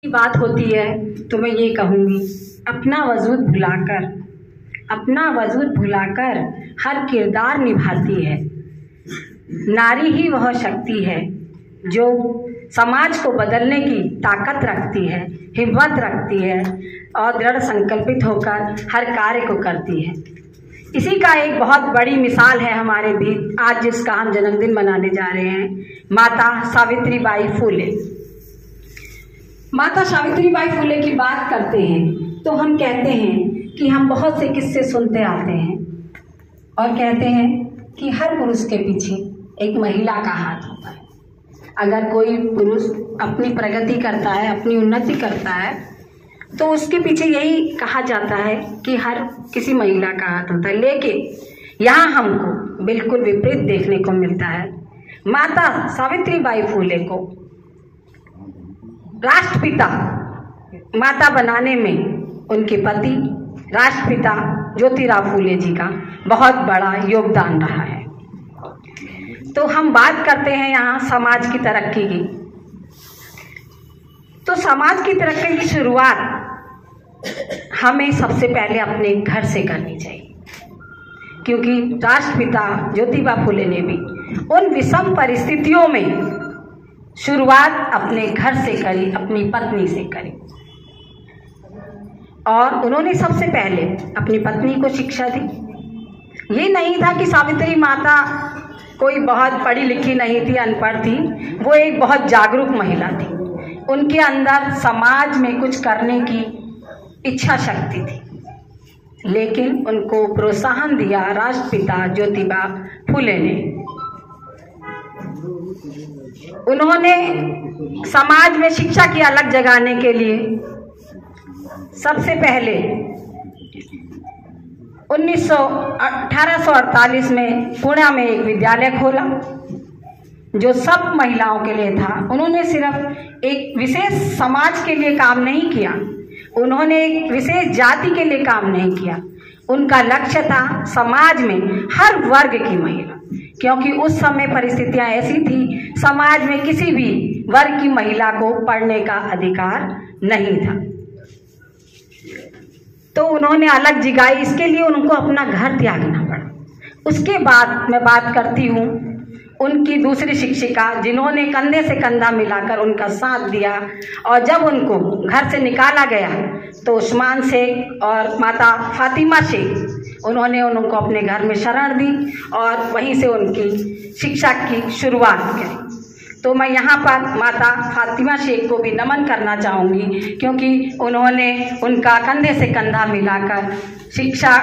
की बात होती है तो मैं ये कहूँगी, अपना वजूद भुलाकर हर किरदार निभाती है। नारी ही वह शक्ति है जो समाज को बदलने की ताकत रखती है, हिम्मत रखती है और दृढ़ संकल्पित होकर हर कार्य को करती है। इसी का एक बहुत बड़ी मिसाल है हमारे बीच आज जिसका हम जन्मदिन मनाने जा रहे हैं, माता सावित्रीबाई फुले। माता सावित्रीबाई फुले की बात करते हैं तो हम कहते हैं कि हम बहुत से किस्से सुनते आते हैं और कहते हैं कि हर पुरुष के पीछे एक महिला का हाथ होता है। अगर कोई पुरुष अपनी प्रगति करता है, अपनी उन्नति करता है, तो उसके पीछे यही कहा जाता है कि हर किसी महिला का हाथ होता है। लेकिन यहाँ हमको बिल्कुल विपरीत देखने को मिलता है। माता सावित्रीबाई फुले को राष्ट्रपिता माता बनाने में उनके पति राष्ट्रपिता ज्योतिराव फुले जी का बहुत बड़ा योगदान रहा है। तो हम बात करते हैं यहाँ समाज की तरक्की की। तो समाज की तरक्की की शुरुआत हमें सबसे पहले अपने घर से करनी चाहिए, क्योंकि राष्ट्रपिता ज्योतिबा फुले ने भी उन विषम परिस्थितियों में शुरुआत अपने घर से करी, अपनी पत्नी से करी। और उन्होंने सबसे पहले अपनी पत्नी को शिक्षा दी। ये नहीं था कि सावित्री माता कोई बहुत पढ़ी लिखी नहीं थी, अनपढ़ थी। वो एक बहुत जागरूक महिला थी। उनके अंदर समाज में कुछ करने की इच्छा शक्ति थी, लेकिन उनको प्रोत्साहन दिया राष्ट्रपिता ज्योतिबा फुले ने। उन्होंने समाज में शिक्षा की अलग जगाने के लिए सबसे पहले 1848 में पुणे में एक विद्यालय खोला जो सब महिलाओं के लिए था। उन्होंने सिर्फ एक विशेष समाज के लिए काम नहीं किया, उन्होंने एक विशेष जाति के लिए काम नहीं किया। उनका लक्ष्य था समाज में हर वर्ग की महिला, क्योंकि उस समय परिस्थितियां ऐसी थी, समाज में किसी भी वर्ग की महिला को पढ़ने का अधिकार नहीं था। तो उन्होंने अलग जगाई, इसके लिए उनको अपना घर त्यागना पड़ा। उसके बाद मैं बात करती हूँ उनकी दूसरी शिक्षिका, जिन्होंने कंधे से कंधा मिलाकर उनका साथ दिया। और जब उनको घर से निकाला गया तो उस्मान शेख और माता फातिमा शेख उन्होंने उनको अपने घर में शरण दी और वहीं से उनकी शिक्षा की शुरुआत करी। तो मैं यहाँ पर माता फातिमा शेख को भी नमन करना चाहूँगी, क्योंकि उन्होंने उनका कंधे से कंधा मिलाकर शिक्षा,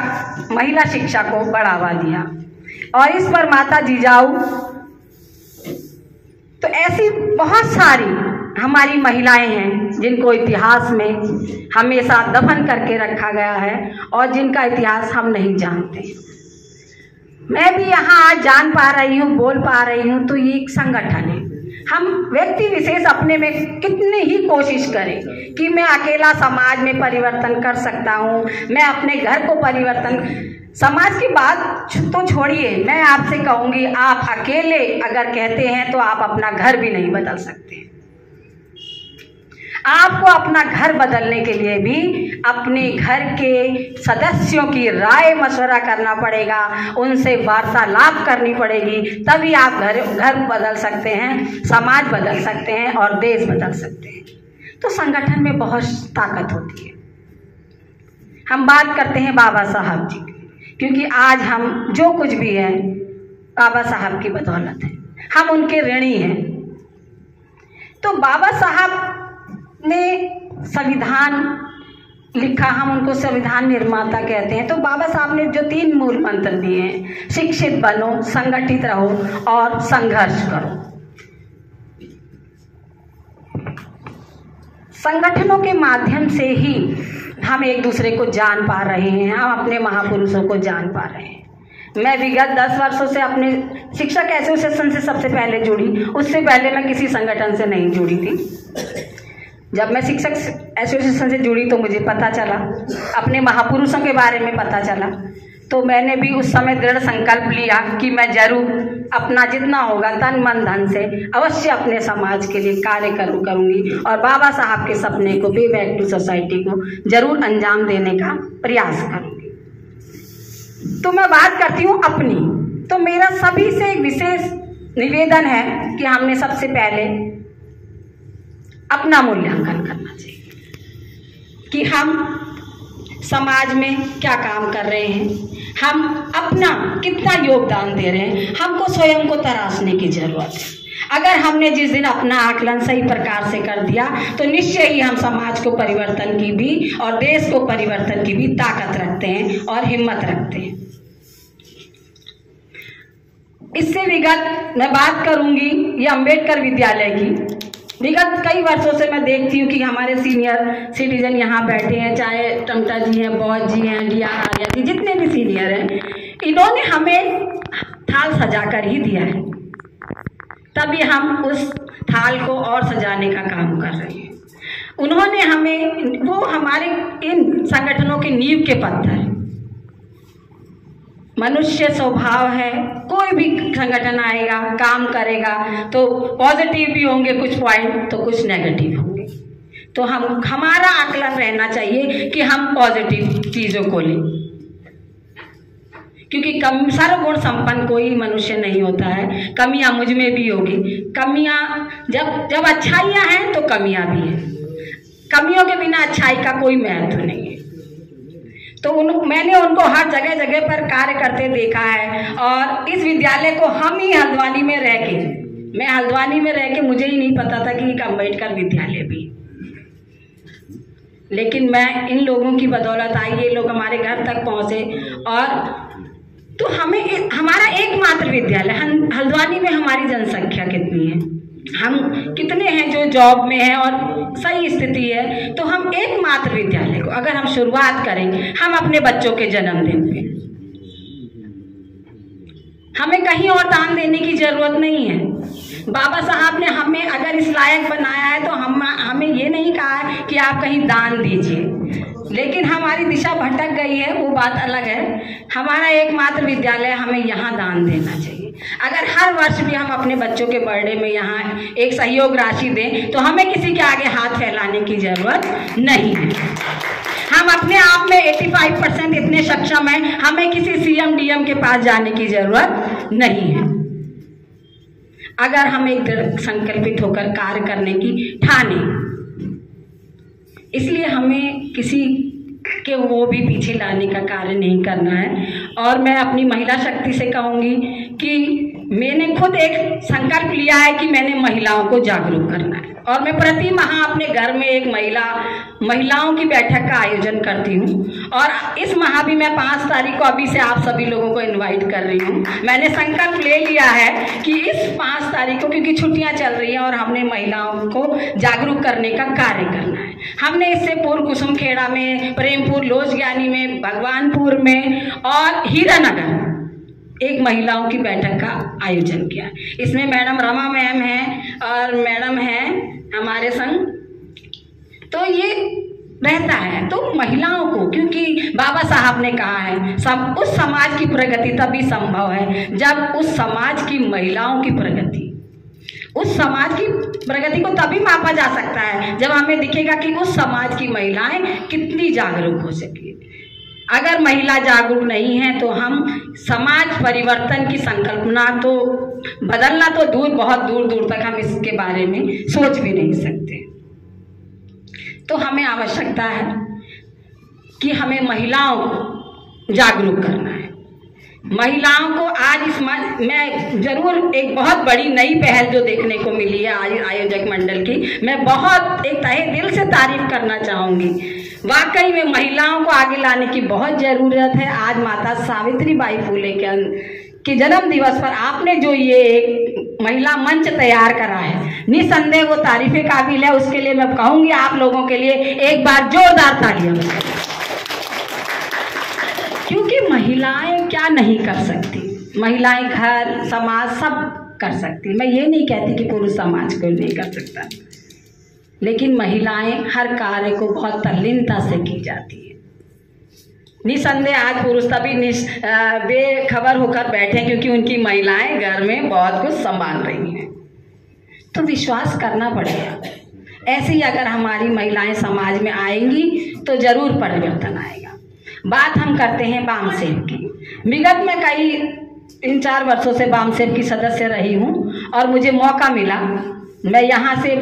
महिला शिक्षा को बढ़ावा दिया। और इस पर माता जिजाऊ, तो ऐसी बहुत सारी हमारी महिलाएं हैं जिनको इतिहास में हमेशा दफन करके रखा गया है और जिनका इतिहास हम नहीं जानते। मैं भी यहाँ आज जान पा रही हूँ, बोल पा रही हूँ, तो ये एक संगठन है। हम व्यक्ति विशेष अपने में कितनी ही कोशिश करें कि मैं अकेला समाज में परिवर्तन कर सकता हूँ, मैं अपने घर को परिवर्तन, समाज की बात तो छोड़िए, मैं आपसे कहूँगी आप अकेले अगर कहते हैं तो आप अपना घर भी नहीं बदल सकते। आपको अपना घर बदलने के लिए भी अपने घर के सदस्यों की राय मशवरा करना पड़ेगा, उनसे वार्तालाप करनी पड़ेगी, तभी आप घर बदल सकते हैं, समाज बदल सकते हैं और देश बदल सकते हैं। तो संगठन में बहुत ताकत होती है। हम बात करते हैं बाबा साहब जी, क्योंकि आज हम जो कुछ भी है बाबा साहब की बदौलत है, हम उनके ऋणी हैं। तो बाबा साहब ने संविधान लिखा, हम उनको संविधान निर्माता कहते हैं। तो बाबा साहब ने जो 3 मूल मंत्र दिए हैं, शिक्षित बनो, संगठित रहो और संघर्ष करो। संगठनों के माध्यम से ही हम एक दूसरे को जान पा रहे हैं, हम अपने महापुरुषों को जान पा रहे हैं। मैं विगत 10 वर्षों से अपने शिक्षक एसोसिएशन से सबसे पहले जुड़ी, उससे पहले मैं किसी संगठन से नहीं जुड़ी थी। जब मैं शिक्षक एसोसिएशन से जुड़ी तो मुझे पता चला, अपने महापुरुषों के बारे में पता चला। तो मैंने भी उस समय दृढ़ संकल्प लिया कि मैं जरूर अपना जितना होगा तन मन धन से अवश्य अपने समाज के लिए कार्य करूँगी और बाबा साहब के सपने को, पे बैक टू सोसाइटी को जरूर अंजाम देने का प्रयास करूँगी। तो मैं बात करती हूँ अपनी, तो मेरा सभी से एक विशेष निवेदन है कि हमने सबसे पहले अपना मूल्यांकन करना चाहिए कि हम समाज में क्या काम कर रहे हैं, हम अपना कितना योगदान दे रहे हैं। हमको स्वयं को तराशने की जरूरत है। अगर हमने जिस दिन अपना आकलन सही प्रकार से कर दिया तो निश्चय ही हम समाज को परिवर्तन की भी और देश को परिवर्तन की भी ताकत रखते हैं और हिम्मत रखते हैं। इससे विगत मैं बात करूंगी ये अम्बेडकर विद्यालय की। विगत कई वर्षों से मैं देखती हूँ कि हमारे सीनियर सिटीजन यहाँ बैठे हैं, चाहे टमटा जी हैं, बॉस जी हैं, डी आर आर्या जी, जितने भी सीनियर हैं, इन्होंने हमें थाल सजा कर ही दिया है, तभी हम उस थाल को और सजाने का काम कर रहे हैं। उन्होंने हमें, वो हमारे इन संगठनों की नींव के पत्थर। मनुष्य स्वभाव है, कोई भी संगठन आएगा काम करेगा तो पॉजिटिव भी होंगे कुछ पॉइंट, तो कुछ नेगेटिव होंगे। तो हमारा आकलन रहना चाहिए कि हम पॉजिटिव चीज़ों को लें, क्योंकि सर्वगुण संपन्न कोई मनुष्य नहीं होता है। कमियां मुझ में भी होगी, कमियां जब अच्छाइयां हैं तो कमियां भी हैं। कमियों के बिना अच्छाई का कोई महत्व नहीं है। तो मैंने उनको हर जगह जगह पर कार्य करते देखा है और इस विद्यालय को हम ही हल्द्वानी में रह के, मैं हल्द्वानी में रह के मुझे ही नहीं पता था कि एक अम्बेडकर विद्यालय भी, लेकिन मैं इन लोगों की बदौलत आई, ये लोग हमारे घर तक पहुँचे। और तो हमें हमारा एकमात्र विद्यालय, हल्द्वानी में हमारी जनसंख्या कितनी है, हम कितने हैं जो जॉब में हैं और सही स्थिति है, तो हम एकमात्र विद्यालय को अगर हम शुरुआत करें, हम अपने बच्चों के जन्मदिन पे, हमें कहीं और दान देने की जरूरत नहीं है। बाबा साहब ने हमें अगर इस लायक बनाया है तो हमें ये नहीं कहा है कि आप कहीं दान दीजिए, लेकिन हमारी दिशा भटक गई है, वो बात अलग है। हमारा एकमात्र विद्यालय, हमें यहाँ दान देना चाहिए। अगर हर वर्ष भी हम अपने बच्चों के बर्थडे में यहाँ एक सहयोग राशि दें तो हमें किसी के आगे हाथ फैलाने की जरूरत नहीं है। हम अपने आप में 85% इतने सक्षम हैं, हमें किसी सीएम डीएम के पास जाने की जरूरत नहीं है। अगर हम एक संकल्पित होकर कार्य करने की ठाने, इसलिए हमें किसी के वो भी पीछे लाने का कार्य नहीं करना है। और मैं अपनी महिला शक्ति से कहूँगी कि मैंने खुद एक संकल्प लिया है कि मैंने महिलाओं को जागरूक करना है और मैं प्रति माह अपने घर में एक महिलाओं की बैठक का आयोजन करती हूँ। और इस माह भी मैं 5 तारीख को अभी से आप सभी लोगों को इनवाइट कर रही हूँ। मैंने संकल्प ले लिया है कि इस 5 तारीख को, क्योंकि छुट्टियाँ चल रही हैं और हमने महिलाओं को जागरूक करने का कार्य करना है। हमने इससे पूर्व कुसुमखेड़ा में, प्रेमपुर, लोजज्ञानी में, भगवानपुर में और हीरानगर एक महिलाओं की बैठक का आयोजन किया। इसमें मैडम रमा मैम हैं और मैडम हैं हमारे संग, तो ये रहता है। तो महिलाओं को, क्योंकि बाबा साहब ने कहा है उस समाज की प्रगति तभी संभव है जब उस समाज की महिलाओं की प्रगति, उस समाज की प्रगति को तभी मापा जा सकता है जब हमें दिखेगा कि उस समाज की महिलाएं कितनी जागरूक हो सकी। अगर महिला जागरूक नहीं है तो हम समाज परिवर्तन की संकल्पना तो बदलना तो दूर, बहुत दूर दूर तक हम इसके बारे में सोच भी नहीं सकते। तो हमें आवश्यकता है कि हमें महिलाओं को जागरूक करना है। महिलाओं को आज इस मैं जरूर एक बहुत बड़ी नई पहल जो देखने को मिली है आज आयोजक मंडल की, मैं बहुत एक तहे दिल से तारीफ करना चाहूँगी। वाकई में महिलाओं को आगे लाने की बहुत ज़रूरत है। आज माता सावित्रीबाई फुले के जन्म दिवस पर आपने जो ये एक महिला मंच तैयार करा है, निसंदेह वो तारीफे काबिल है। उसके लिए मैं कहूँगी आप लोगों के लिए एक बार जोरदार तालियां, क्योंकि महिलाएं क्या नहीं कर सकती, महिलाएं घर समाज सब कर सकती। मैं ये नहीं कहती कि पुरुष समाज को नहीं कर सकता, लेकिन महिलाएं हर कार्य को बहुत तल्लीनता से की जाती है। निसंदेह आज पुरुष तभी बेखबर होकर बैठे क्योंकि उनकी महिलाएं घर में बहुत कुछ संभाल रही हैं। तो विश्वास करना पड़ेगा। ऐसे ही अगर हमारी महिलाएं समाज में आएंगी तो जरूर परिवर्तन आएगा। बात हम करते हैं बामसेब की। विगत में कई 3-4 वर्षों से बामसेब की सदस्य रही हूँ और मुझे मौका मिला, मैं यहाँ से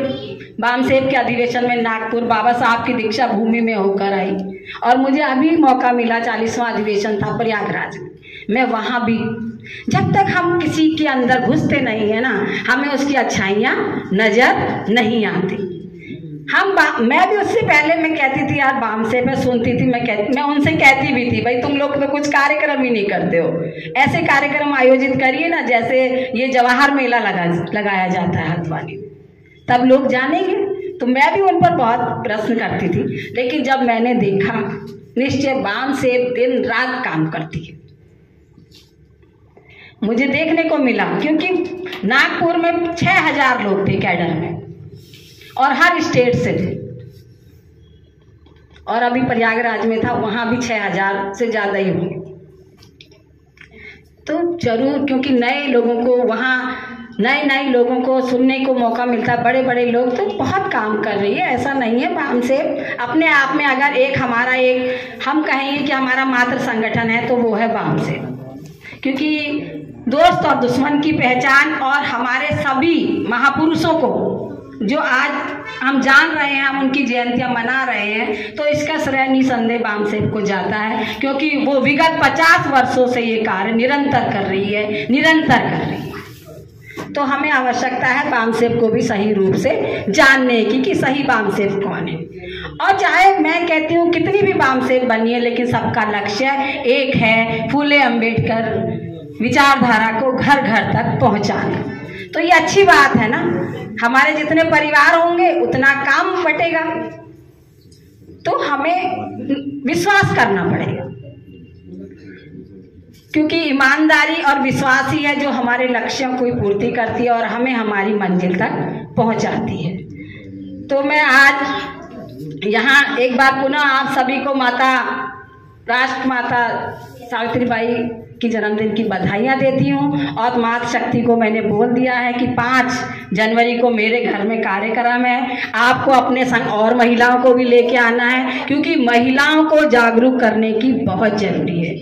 बामसेब के अधिवेशन में नागपुर बाबा साहब की दीक्षा भूमि में होकर आई और मुझे अभी मौका मिला 40वां अधिवेशन था प्रयागराज में, मैं वहाँ भी। जब तक हम किसी के अंदर घुसते नहीं है ना, हमें उसकी अच्छाइयाँ नज़र नहीं आती। मैं भी उससे पहले मैं कहती थी यार बामसेब, मैं सुनती थी, मैं उनसे कहती भी थी भाई तुम लोग तो कुछ कार्यक्रम ही नहीं करते हो, ऐसे कार्यक्रम आयोजित करिए ना जैसे ये जवाहर मेला लगाया जाता है हल्द्वानी, तब लोग जानेंगे। तो मैं भी उन पर बहुत प्रश्न करती थी, लेकिन जब मैंने देखा निश्चय बामसेब दिन रात काम करती है, मुझे देखने को मिला। क्योंकि नागपुर में 6000 लोग थे कैडर में और हर स्टेट से थे, और अभी प्रयागराज में था वहाँ भी 6000 से ज़्यादा ही होंगे। तो जरूर, क्योंकि नए लोगों को वहाँ नए लोगों को सुनने को मौका मिलता है। बड़े बड़े लोग तो बहुत काम कर रही है, ऐसा नहीं है। बामसेब अपने आप में अगर हमारा हम कहेंगे कि हमारा मातृ संगठन है तो वो है बामसेब, क्योंकि दोस्त और दुश्मन की पहचान और हमारे सभी महापुरुषों को जो आज हम जान रहे हैं, हम उनकी जयंतियां मना रहे हैं, तो इसका श्रेय निसंदेह बामसेब को जाता है, क्योंकि वो विगत 50 वर्षों से ये कार्य निरंतर कर रही है। तो हमें आवश्यकता है बामसेब को भी सही रूप से जानने की कि सही बामसेब कौन है। और चाहे मैं कहती हूँ कितनी भी बामसेब बनिए, लेकिन सबका लक्ष्य एक है, फूले अंबेडकर विचारधारा को घर घर तक पहुँचाना। तो ये अच्छी बात है ना, हमारे जितने परिवार होंगे उतना काम बटेगा। तो हमें विश्वास करना पड़ेगा, क्योंकि ईमानदारी और विश्वास ही है जो हमारे लक्ष्यों को पूर्ति करती है और हमें हमारी मंजिल तक पहुंचाती है। तो मैं आज यहाँ एक बार पुनः आप सभी को राष्ट्रमाता सावित्रीबाई की जन्मदिन की बधाइयाँ देती हूँ। और मातृ शक्ति को मैंने बोल दिया है कि 5 जनवरी को मेरे घर में कार्यक्रम है, आपको अपने संग और महिलाओं को भी लेके आना है, क्योंकि महिलाओं को जागरूक करने की बहुत जरूरी है।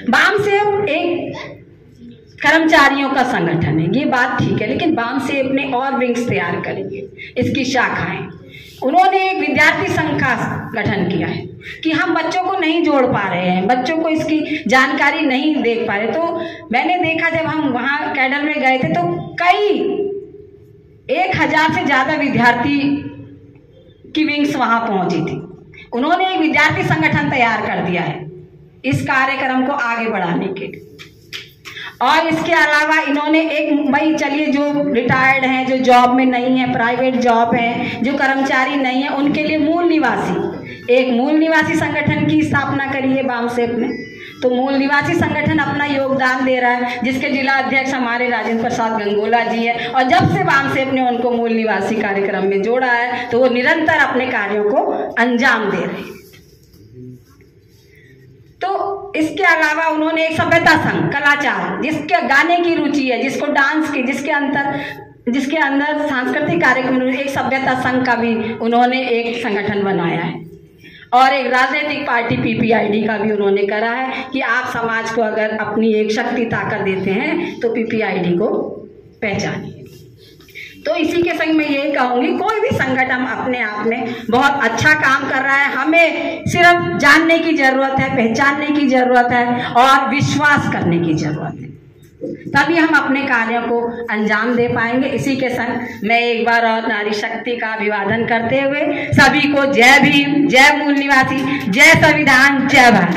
बामसेब एक कर्मचारियों का संगठन है, ये बात ठीक है, लेकिन बामसेब ने और विंग्स तैयार करेंगे, इसकी शाखाएं। उन्होंने एक विद्यार्थी संघ का गठन किया है कि हम बच्चों को नहीं जोड़ पा रहे हैं, बच्चों को इसकी जानकारी नहीं देख पा रहे। तो मैंने देखा जब हम वहाँ कैडर में गए थे तो कई 1000 से ज़्यादा विद्यार्थी की विंग्स वहाँ पहुँची थी। उन्होंने एक विद्यार्थी संगठन तैयार कर दिया है इस कार्यक्रम को आगे बढ़ाने के लिए। और इसके अलावा इन्होंने चलिए जो रिटायर्ड हैं, जो जॉब में नहीं है, प्राइवेट जॉब है, जो कर्मचारी नहीं है, उनके लिए मूल निवासी संगठन की स्थापना करी है बामसेब ने। तो मूल निवासी संगठन अपना योगदान दे रहा है, जिसके जिला अध्यक्ष हमारे राजेंद्र प्रसाद गंगोला जी है। और जब से बामसेब ने उनको मूल निवासी कार्यक्रम में जोड़ा है तो वो निरंतर अपने कार्यों को अंजाम दे रहे हैं। तो इसके अलावा उन्होंने एक सभ्यता संघ कलाचार, जिसके गाने की रुचि है, जिसको डांस की, जिसके अंदर सांस्कृतिक कार्यक्रम, एक सभ्यता संघ का भी उन्होंने एक संगठन बनाया है। और एक राजनीतिक पार्टी PPID का भी उन्होंने करा है कि आप समाज को अगर अपनी एक शक्ति ताकत देते हैं तो PPID को पहचानिए। तो इसी के संग मैं यही कहूँगी, कोई भी संगठन अपने आप में बहुत अच्छा काम कर रहा है, हमें सिर्फ जानने की ज़रूरत है, पहचानने की ज़रूरत है और विश्वास करने की ज़रूरत है, तभी हम अपने कार्यों को अंजाम दे पाएंगे। इसी के संग मैं एक बार और नारी शक्ति का अभिवादन करते हुए सभी को जय भीम, जय मूल निवासी, जय संविधान, जय भारत।